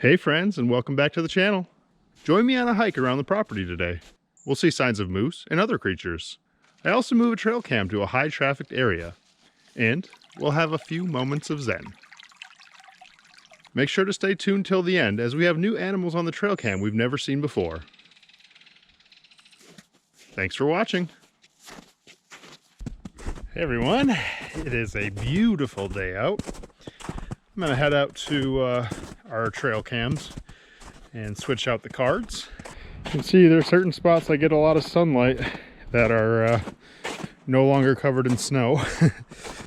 Hey friends, and welcome back to the channel. Join me on a hike around the property today. We'll see signs of moose and other creatures. I also move a trail cam to a high trafficked area. And we'll have a few moments of zen. Make sure to stay tuned till the end as we have new animals on the trail cam we've never seen before. Thanks for watching. Hey everyone, it is a beautiful day out. I'm gonna head out to our trail cams and switch out the cards. You can see there's certain spots I get a lot of sunlight that are no longer covered in snow.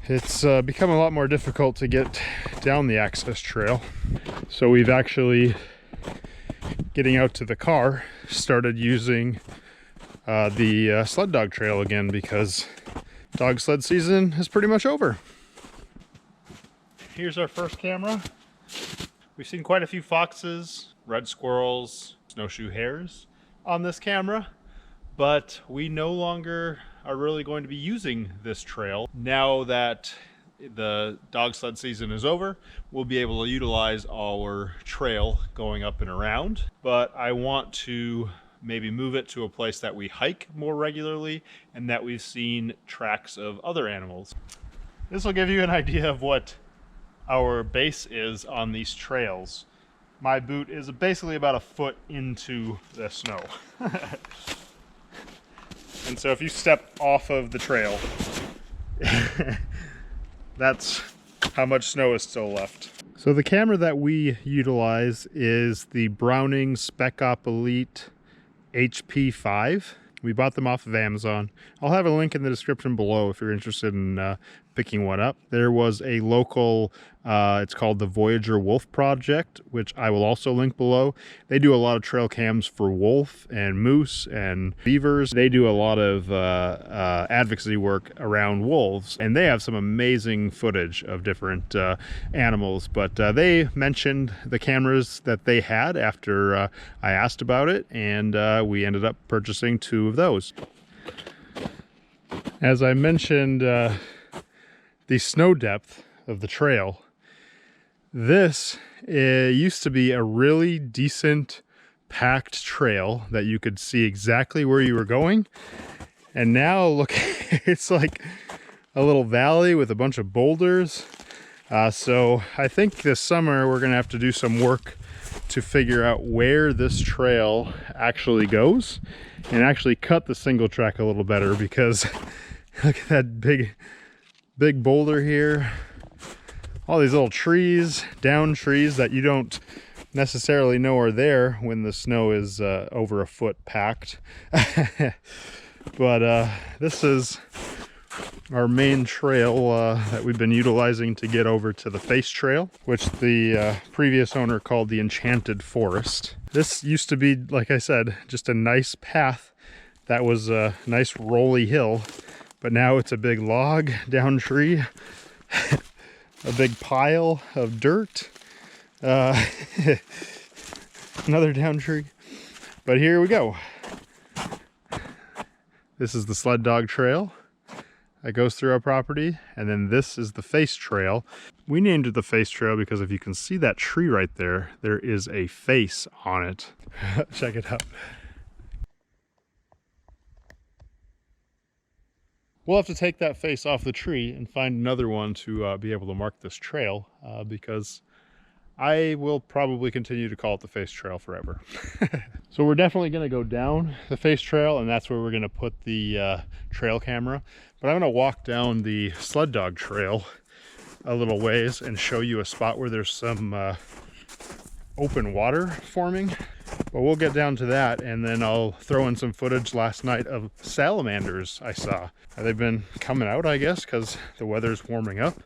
It's become a lot more difficult to get down the access trail. So we've actually, getting out to the car, started using the sled dog trail again because dog sled season is pretty much over. Here's our first camera. We've seen quite a few foxes, red squirrels, snowshoe hares on this camera, but we no longer are really going to be using this trail. Now that the dog sled season is over, we'll be able to utilize our trail going up and around, but I want to maybe move it to a place that we hike more regularly and that we've seen tracks of other animals. This will give you an idea of what our base is on these trails. My boot is basically about a foot into the snow. And so if you step off of the trail, that's how much snow is still left. So the camera that we utilize is the Browning Spec Op Elite HP5. We bought them off of Amazon. I'll have a link in the description below if you're interested in picking one up. There was a local, it's called the Voyager Wolf Project, which I will also link below. They do a lot of trail cams for wolf and moose and beavers. They do a lot of advocacy work around wolves, and they have some amazing footage of different animals. But they mentioned the cameras that they had after I asked about it, and we ended up purchasing 2 of those. As I mentioned, the snow depth of the trail, this used to be a really decent packed trail that you could see exactly where you were going, and now look, it's like a little valley with a bunch of boulders. So I think this summer we're gonna have to do some work to figure out where this trail actually goes and actually cut the single track a little better, because look at that big boulder here, all these little trees, down trees that you don't necessarily know are there when the snow is over a foot packed. But this is our main trail that we've been utilizing to get over to the face trail, which the previous owner called the Enchanted Forest. This used to be, like I said, just a nice path that was a nice rolly hill, but now it's a big log down tree, a big pile of dirt, another down tree. But here we go. This is the sled dog trail that goes through our property, and then this is the face trail. We named it the face trail because if you can see that tree right there, there is a face on it. Check it out. We'll have to take that face off the tree and find another one to be able to mark this trail, because I will probably continue to call it the face trail forever. So we're definitely going to go down the face trail, and that's where we're going to put the trail camera. But I'm going to walk down the sled dog trail a little ways and show you a spot where there's some open water forming. But we'll get down to that, and then I'll throw in some footage last night of salamanders I saw. They've been coming out, I guess, because the weather's warming up.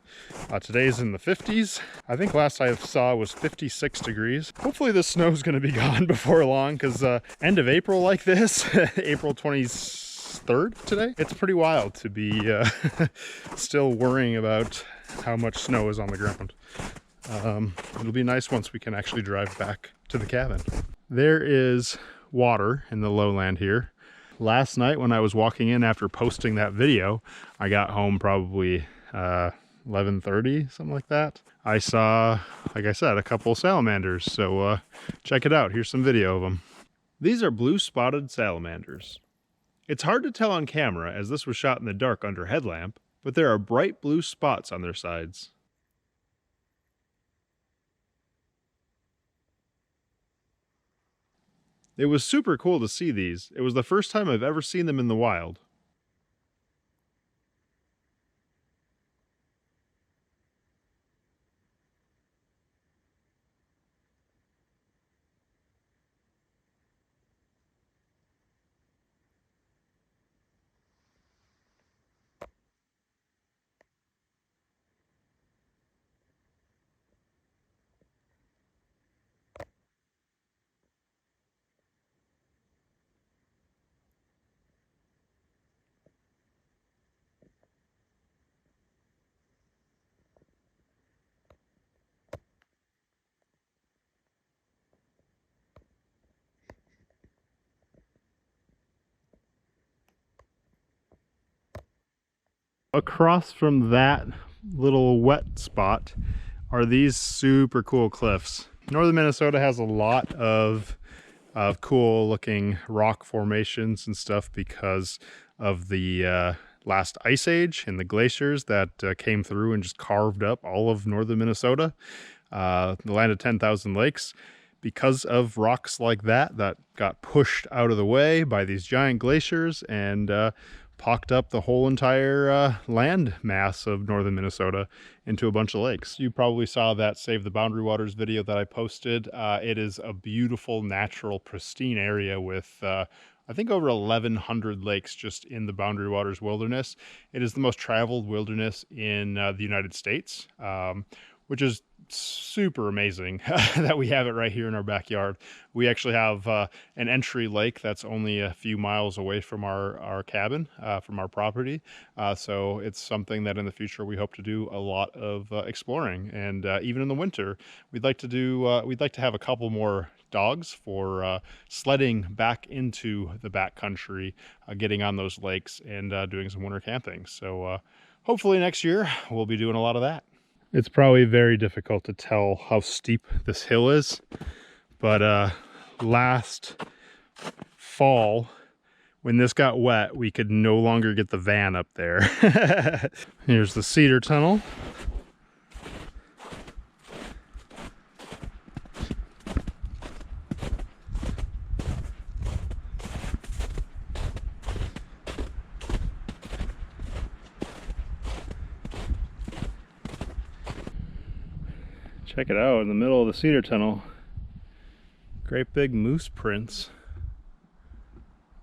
Today's in the 50s. I think last I saw was 56 degrees. Hopefully the snow's going to be gone before long, because end of April like this, April 23rd today, it's pretty wild to be still worrying about how much snow is on the ground. It'll be nice once we can actually drive back to the cabin. There is water in the lowland here. Last night when I was walking in after posting that video, I got home probably 11:30, something like that. I saw, like I said, a couple salamanders, so check it out. Here's some video of them. These are blue spotted salamanders. It's hard to tell on camera as this was shot in the dark under headlamp, but there are bright blue spots on their sides. It was super cool to see these. It was the first time I've ever seen them in the wild. Across from that little wet spot are these super cool cliffs. Northern Minnesota has a lot of cool looking rock formations and stuff because of the last ice age and the glaciers that came through and just carved up all of northern Minnesota, the land of 10,000 lakes. Because of rocks like that got pushed out of the way by these giant glaciers and pocked up the whole entire land mass of northern Minnesota into a bunch of lakes. You probably saw that Save the Boundary Waters video that I posted. It is a beautiful, natural, pristine area with I think over 1,100 lakes just in the Boundary Waters wilderness. It is the most traveled wilderness in the United States, which is super amazing that we have it right here in our backyard. We actually have an entry lake that's only a few miles away from our cabin, from our property. So it's something that in the future we hope to do a lot of exploring. And even in the winter, we'd like to have a couple more dogs for sledding back into the backcountry, getting on those lakes and doing some winter camping. So hopefully next year we'll be doing a lot of that. It's probably very difficult to tell how steep this hill is, but last fall, when this got wet, we could no longer get the van up there. Here's the Cedar Tunnel. Check it out, in the middle of the Cedar Tunnel, great big moose prints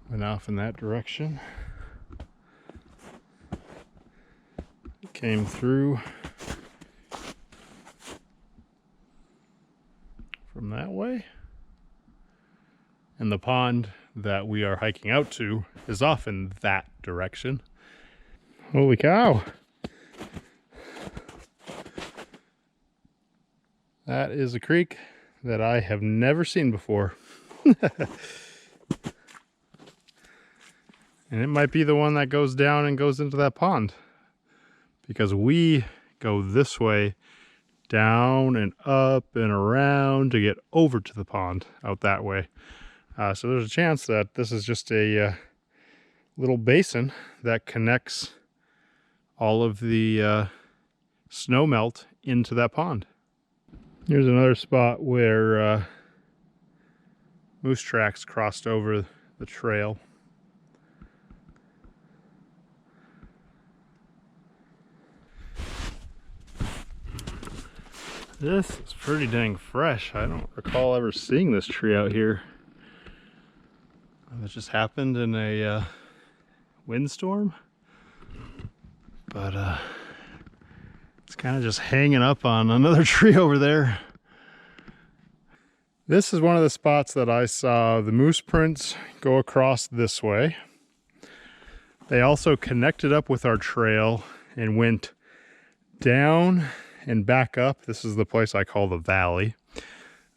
went off in that direction. Came through from that way. And the pond that we are hiking out to is off in that direction. Holy cow! That is a creek that I have never seen before. And it might be the one that goes down and goes into that pond, because we go this way, down and up and around to get over to the pond out that way. So there's a chance that this is just a little basin that connects all of the snow melt into that pond. Here's another spot where moose tracks crossed over the trail. This is pretty dang fresh. I don't recall ever seeing this tree out here. That just happened in a windstorm. But it's kind of just hanging up on another tree over there. This is one of the spots that I saw the moose prints go across this way. They also connected up with our trail and went down and back up. This is the place I call the valley.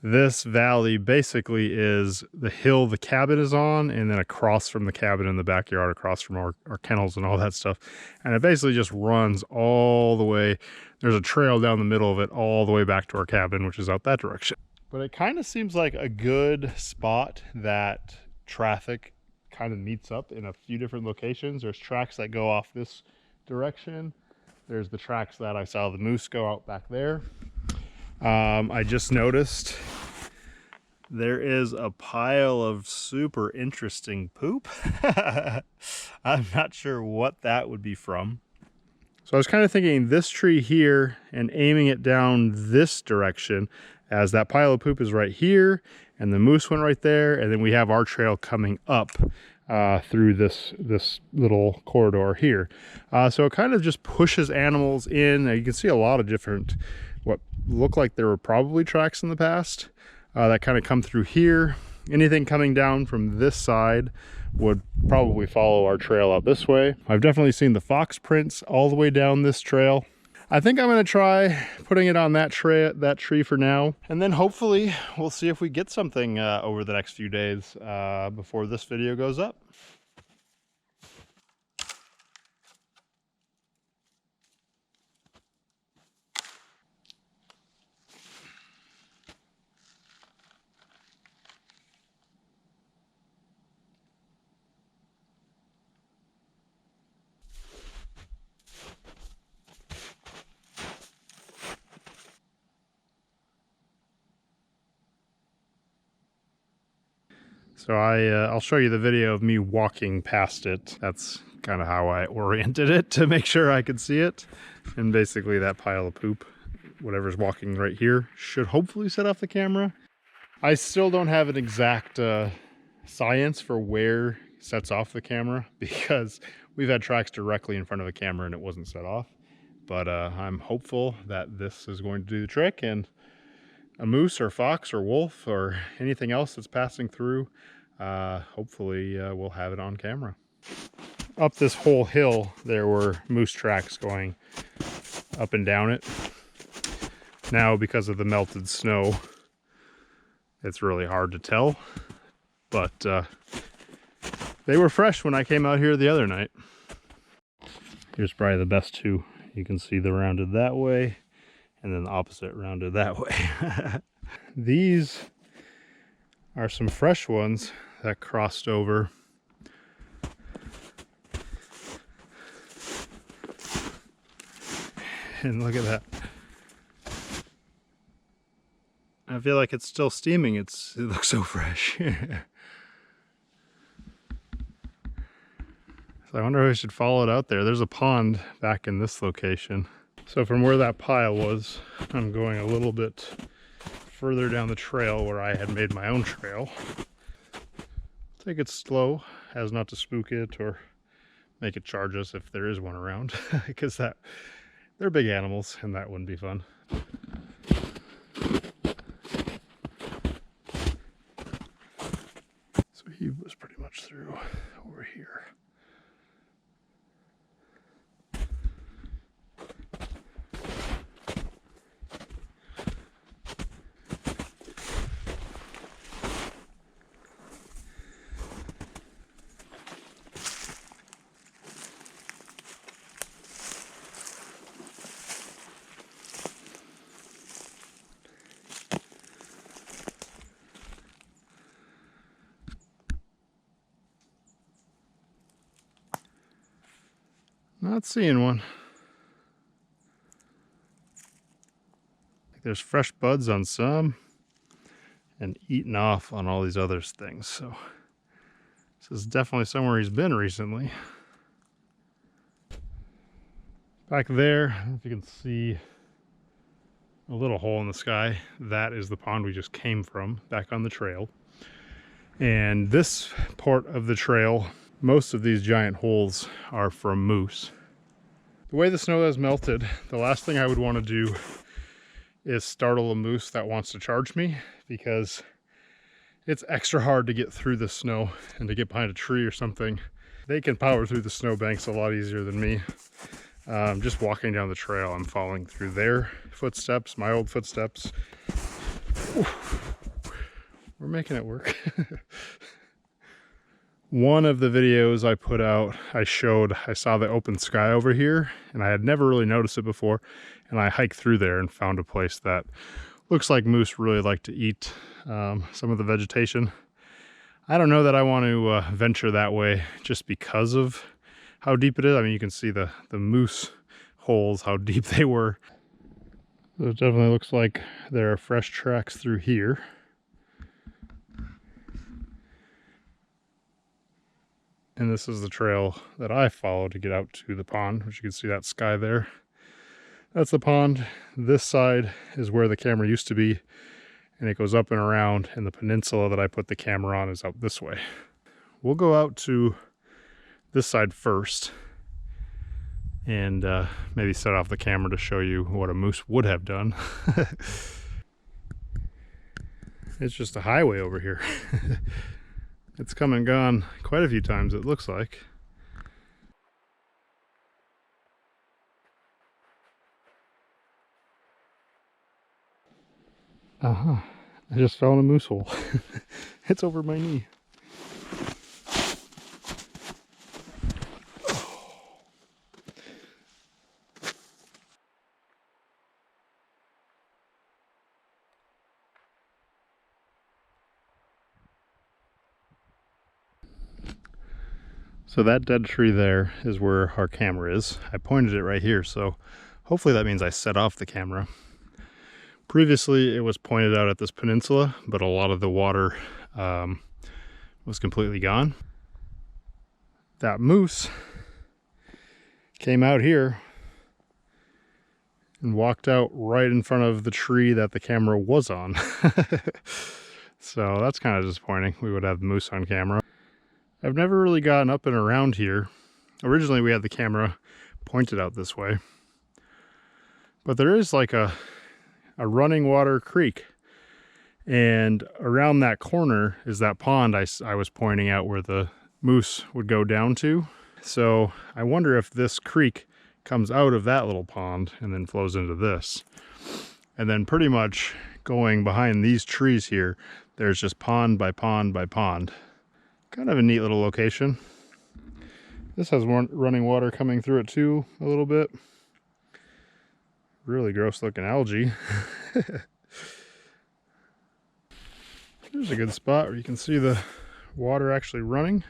This valley basically is the hill the cabin is on, and then across from the cabin in the backyard, across from our kennels and all that stuff. And it basically just runs all the way. There's a trail down the middle of it all the way back to our cabin, which is out that direction. But it kind of seems like a good spot that traffic kind of meets up in a few different locations. There's tracks that go off this direction. There's the tracks that I saw the moose go out back there. I just noticed there is a pile of super interesting poop. I'm not sure what that would be from. So I was kind of thinking this tree here and aiming it down this direction, as that pile of poop is right here and the moose went right there, and then we have our trail coming up through this little corridor here. So it kind of just pushes animals in. You can see a lot of different, what look like there were probably tracks in the past that kind of come through here. Anything coming down from this side would probably follow our trail out this way. I've definitely seen the fox prints all the way down this trail. I think I'm going to try putting it on that tree for now, and then hopefully we'll see if we get something over the next few days before this video goes up. So I'll show you the video of me walking past it. That's kind of how I oriented it to make sure I could see it. And basically that pile of poop, whatever's walking right here, should hopefully set off the camera. I still don't have an exact science for where sets off the camera, because we've had tracks directly in front of a camera and it wasn't set off. But I'm hopeful that this is going to do the trick, and a moose or fox or wolf or anything else that's passing through, hopefully we'll have it on camera. Up this whole hill there were moose tracks going up and down it. Now, because of the melted snow, it's really hard to tell, but they were fresh when I came out here the other night. Here's probably the best two. You can see the rounded that way, and then the opposite rounded that way. These are some fresh ones that crossed over. And look at that. I feel like it's still steaming. It looks so fresh. So I wonder if I should follow it out there. There's a pond back in this location. So from where that pile was, I'm going a little bit further down the trail where I had made my own trail. Take it slow, as not to spook it or make it charge us if there is one around, because they're big animals and that wouldn't be fun. So he was pretty much through over here. Not seeing one. There's fresh buds on some and eaten off on all these other things. So this is definitely somewhere he's been recently. Back there, I don't know if you can see a little hole in the sky. That is the pond we just came from, back on the trail. And this part of the trail, most of these giant holes are from moose. The way the snow has melted, the last thing I would want to do is startle a moose that wants to charge me, because it's extra hard to get through the snow and to get behind a tree or something. They can power through the snowbanks a lot easier than me. Just walking down the trail, I'm falling through their footsteps, my old footsteps. Oof. We're making it work. One of the videos I put out, I saw the open sky over here, and I had never really noticed it before, and I hiked through there and found a place that looks like moose really like to eat some of the vegetation. I don't know that I want to venture that way just because of how deep it is. I mean, you can see the moose holes, how deep they were. So it definitely looks like there are fresh tracks through here. And this is the trail that I follow to get out to the pond, which you can see that sky there. That's the pond. This side is where the camera used to be, and it goes up and around, and the peninsula that I put the camera on is out this way. We'll go out to this side first and maybe set off the camera to show you what a moose would have done. It's just a highway over here. It's come and gone quite a few times, it looks like. I just fell in a moose hole. It's over my knee. So that dead tree there is where our camera is. I pointed it right here, so hopefully that means I set off the camera. Previously it was pointed out at this peninsula, but a lot of the water was completely gone. That moose came out here and walked out right in front of the tree that the camera was on. So that's kind of disappointing. We would have the moose on camera. I've never really gotten up and around here. Originally we had the camera pointed out this way, but there is like a running water creek, and around that corner is that pond I was pointing out where the moose would go down to. So I wonder if this creek comes out of that little pond and then flows into this, and then pretty much going behind these trees here, there's just pond by pond by pond. Kind of a neat little location. This has running water coming through it too, a little bit. Really gross looking algae. There's a good spot where you can see the water actually running.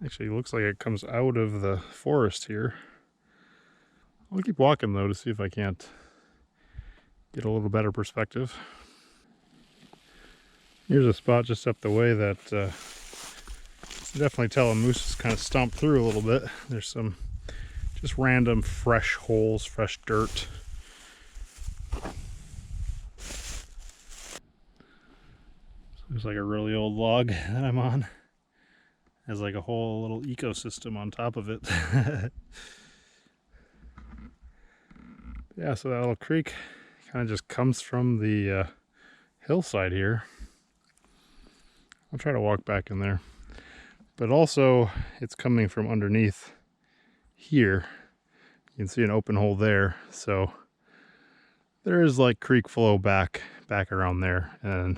Actually looks like it comes out of the forest here. I'll keep walking though to see if I can't get a little better perspective. Here's a spot just up the way that you can definitely tell a moose has kind of stomped through a little bit. There's some just random fresh holes, fresh dirt. Looks like a really old log that I'm on. Has like a whole little ecosystem on top of it. Yeah, so that little creek kind of just comes from the hillside here. I'll try to walk back in there. But also, it's coming from underneath here. You can see an open hole there. So there is like creek flow back around there. And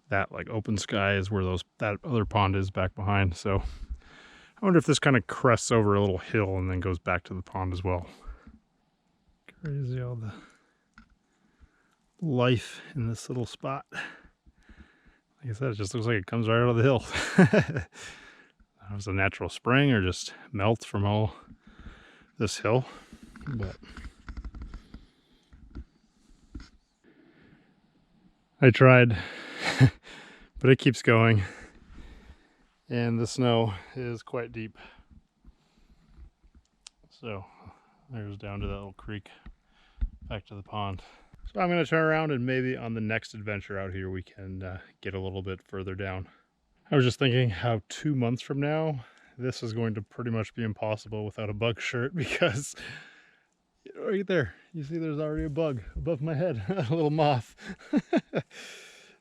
that like open sky is where that other pond is back behind. So I wonder if this kind of crests over a little hill and then goes back to the pond as well. Crazy all the life in this little spot. Like I said, it just looks like it comes right out of the hill. I don't know if it's a natural spring or just melts from all this hill, but I tried, but it keeps going, and the snow is quite deep. So there's down to that little creek, back to the pond. So I'm going to turn around and maybe on the next adventure out here we can get a little bit further down. I was just thinking how 2 months from now this is going to pretty much be impossible without a bug shirt, because right there you see there's already a bug above my head, a little moth.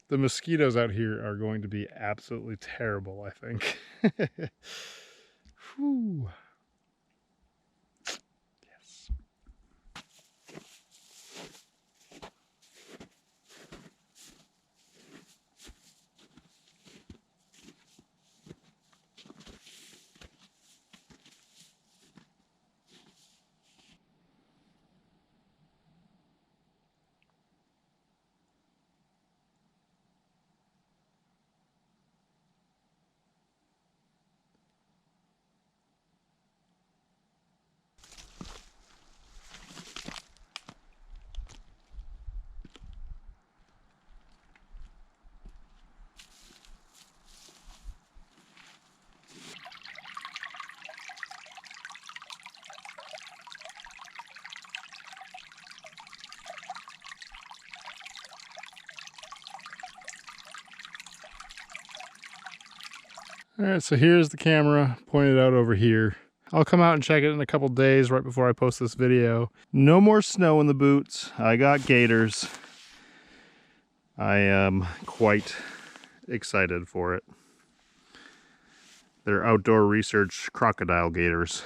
The mosquitoes out here are going to be absolutely terrible, I think. Whew. All right, so here's the camera pointed out over here. I'll come out and check it in a couple days right before I post this video. No more snow in the boots. I got gaiters. I am quite excited for it. They're outdoor research crocodile gaiters,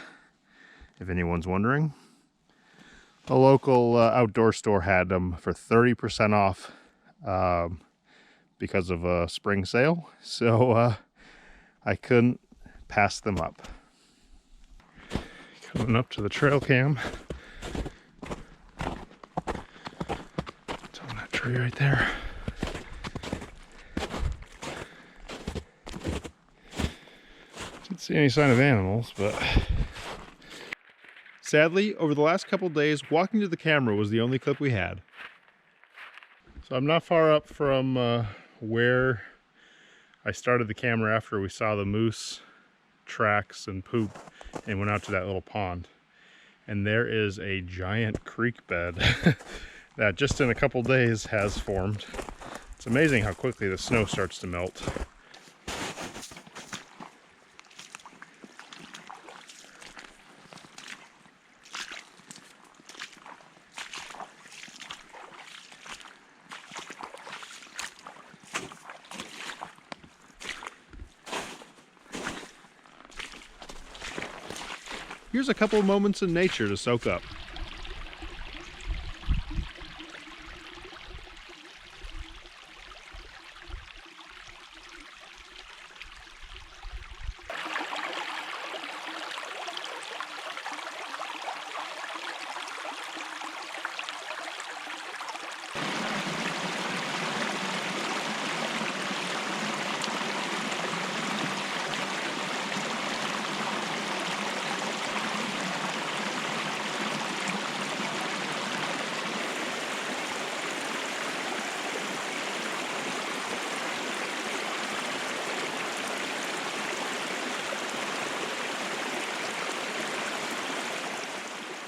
if anyone's wondering. A local outdoor store had them for 30% off because of a spring sale, so I couldn't pass them up. Coming up to the trail cam. It's on that tree right there. Didn't see any sign of animals, but sadly, over the last couple days, walking to the camera was the only clip we had. So I'm not far up from where I started the camera after we saw the moose tracks and poop and went out to that little pond. And there is a giant creek bed that just in a couple days has formed. It's amazing how quickly the snow starts to melt. Here's a couple moments in nature to soak up.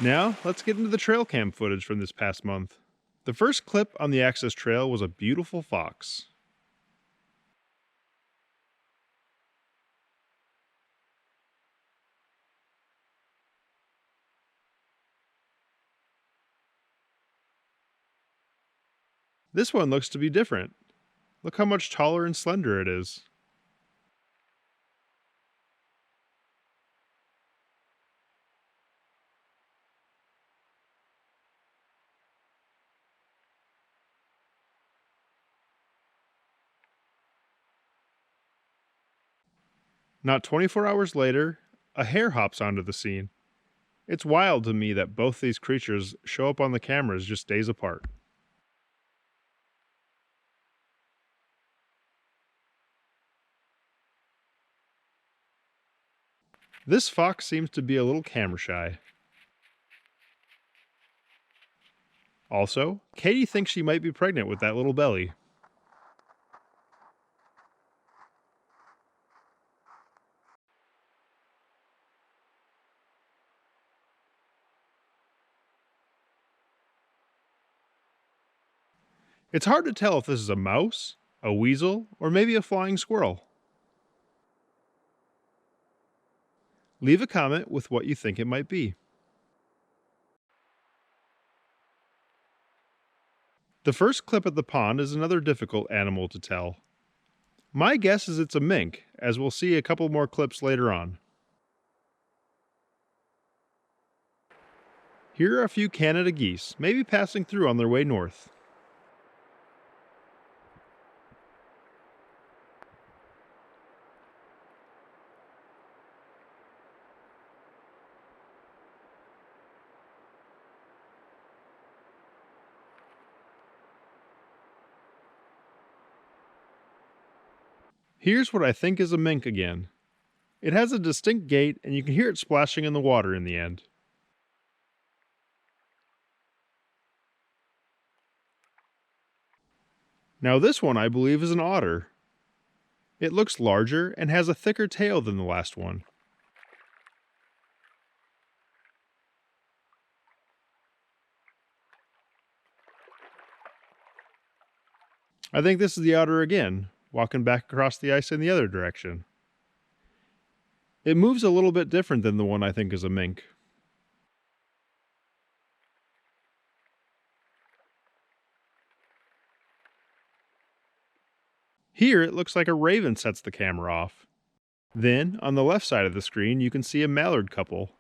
Now, let's get into the trail cam footage from this past month. The first clip on the access trail was a beautiful fox. This one looks to be different. Look how much taller and slender it is. Not 24 hours later, a hare hops onto the scene. It's wild to me that both these creatures show up on the cameras just days apart. This fox seems to be a little camera shy. Also, Katie thinks she might be pregnant with that little belly. It's hard to tell if this is a mouse, a weasel, or maybe a flying squirrel. Leave a comment with what you think it might be. The first clip at the pond is another difficult animal to tell. My guess is it's a mink, as we'll see a couple more clips later on. Here are a few Canada geese, maybe passing through on their way north. Here's what I think is a mink again. It has a distinct gait, and you can hear it splashing in the water in the end. Now this one I believe is an otter. It looks larger and has a thicker tail than the last one. I think this is the otter again, walking back across the ice in the other direction. It moves a little bit different than the one I think is a mink. Here, it looks like a raven sets the camera off. Then, on the left side of the screen, you can see a mallard couple.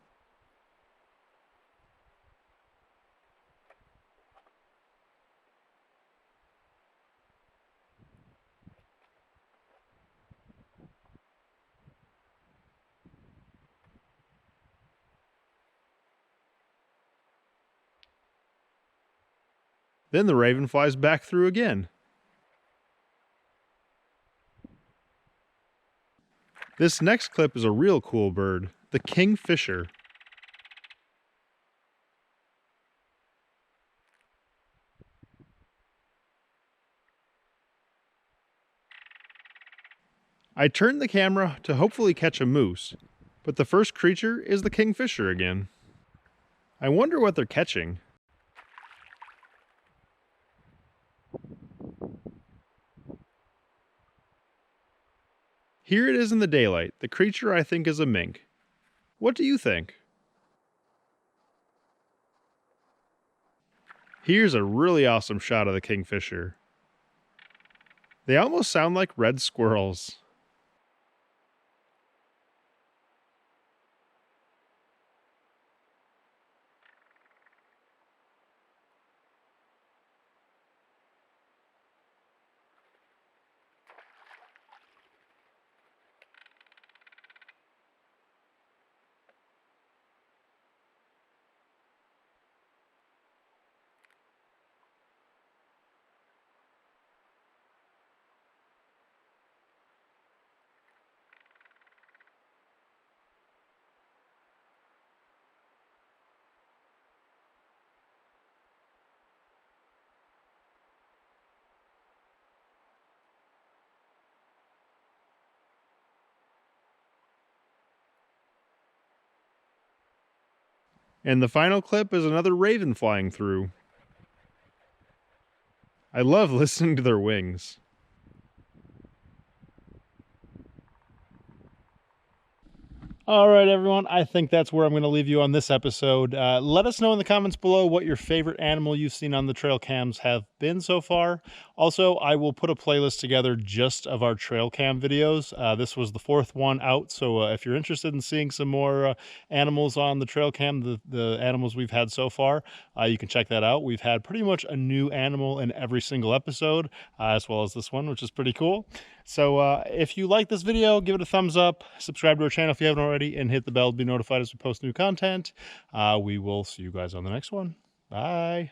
Then the raven flies back through again. This next clip is a real cool bird, the kingfisher. I turned the camera to hopefully catch a moose, but the first creature is the kingfisher again. I wonder what they're catching. Here it is in the daylight. The creature I think is a mink. What do you think? Here's a really awesome shot of the kingfisher. They almost sound like red squirrels. And the final clip is another raven flying through. I love listening to their wings. All right, everyone. I think that's where I'm going to leave you on this episode. Let us know in the comments below what your favorite animal you've seen on the trail cams have been so far. Also, I will put a playlist together just of our trail cam videos. This was the 4th one out, so if you're interested in seeing some more animals on the trail cam, the animals we've had so far, you can check that out. We've had pretty much a new animal in every single episode, as well as this one, which is pretty cool. So if you like this video, give it a thumbs up, subscribe to our channel if you haven't already, and hit the bell to be notified as we post new content. We will see you guys on the next one. Bye.